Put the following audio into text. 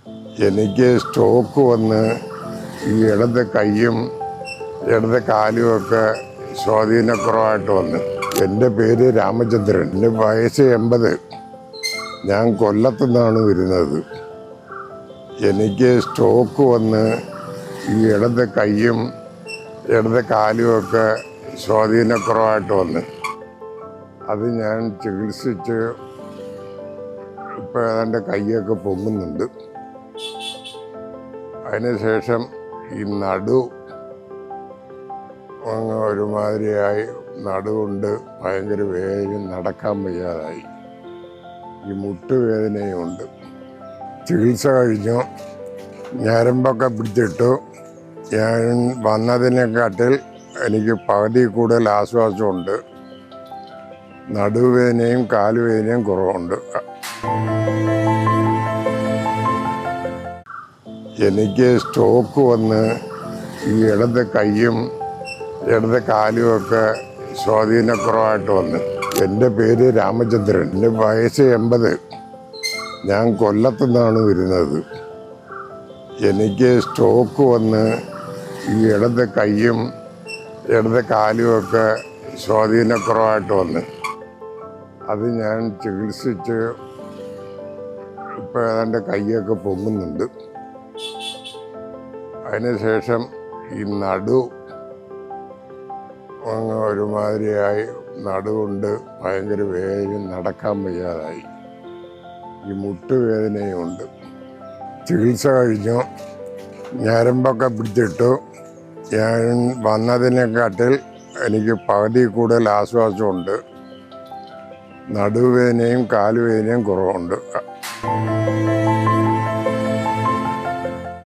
എനിക്ക് സ്ട്രോക്ക് വന്ന് ഈ ഇടത് കൈയും ഇടത് കാലുമൊക്കെ സ്വാധീനക്കുറവായിട്ട് വന്നു. എൻ്റെ പേര് രാമചന്ദ്രൻ. എൻ്റെ വയസ്സ് 80. ഞാൻ കൊല്ലത്തുനിന്നാണ് വരുന്നത്. എനിക്ക് സ്ട്രോക്ക് വന്ന് ഈ ഇടത് കൈയും ഇടത് കാലുമൊക്കെ സ്വാധീനക്കുറവായിട്ട് വന്നു. അത് ഞാൻ ചികിത്സിച്ച് ഇപ്പോൾ ഏതാണ്ട് കൈയൊക്കെ പൊങ്ങുന്നുണ്ട്. അതിനുശേഷം ഈ നടു ഒരുമാതിരിയായി, നടുകൊണ്ട് ഭയങ്കര വേദന, നടക്കാൻ വയ്യാതായി. ഈ മുട്ടുവേദനയുമുണ്ട്. ചികിത്സ കഴിഞ്ഞു, ഞരമ്പൊക്കെ പിടിച്ചിട്ടു. ഞാൻ വന്നതിനെക്കാട്ടിൽ എനിക്ക് പകുതി കൂടുതൽ ആശ്വാസമുണ്ട്. നടുവേദനയും കാലുവേദനയും കുറവുണ്ട്. എനിക്ക് സ്ട്രോക്ക് വന്ന് ഈ ഇടത് കൈയും ഇടത് കാലുമൊക്കെ സ്വാധീനക്കുറവായിട്ട് വന്നു. എൻ്റെ പേര് രാമചന്ദ്രൻ. എൻ്റെ വയസ്സ് 80. ഞാൻ കൊല്ലത്തുനിന്നാണ് വരുന്നത്. എനിക്ക് സ്ട്രോക്ക് വന്ന് ഈ ഇടത് കൈയും ഇടത് കാലുമൊക്കെ സ്വാധീനക്കുറവായിട്ട് വന്നു. അത് ഞാൻ ചികിത്സിച്ച് ഇപ്പോൾ ഏതാണ്ട് കൈയൊക്കെ പൊങ്ങുന്നുണ്ട്. അതിനുശേഷം ഈ നടു ഒരുമാതിരിയായി, നടുകൊണ്ട് ഭയങ്കര വേദന, നടക്കാൻ വയ്യാതായി. ഈ മുട്ടുവേദനയുമുണ്ട്. ചികിത്സ കഴിഞ്ഞു, ഞരമ്പൊക്കെ പിടിച്ചിട്ടു. ഞാൻ വന്നതിനെക്കാട്ടിൽ എനിക്ക് പകുതി കൂടുതൽ ആശ്വാസമുണ്ട്. നടുവേദനയും കാലുവേദനയും കുറവുണ്ട്.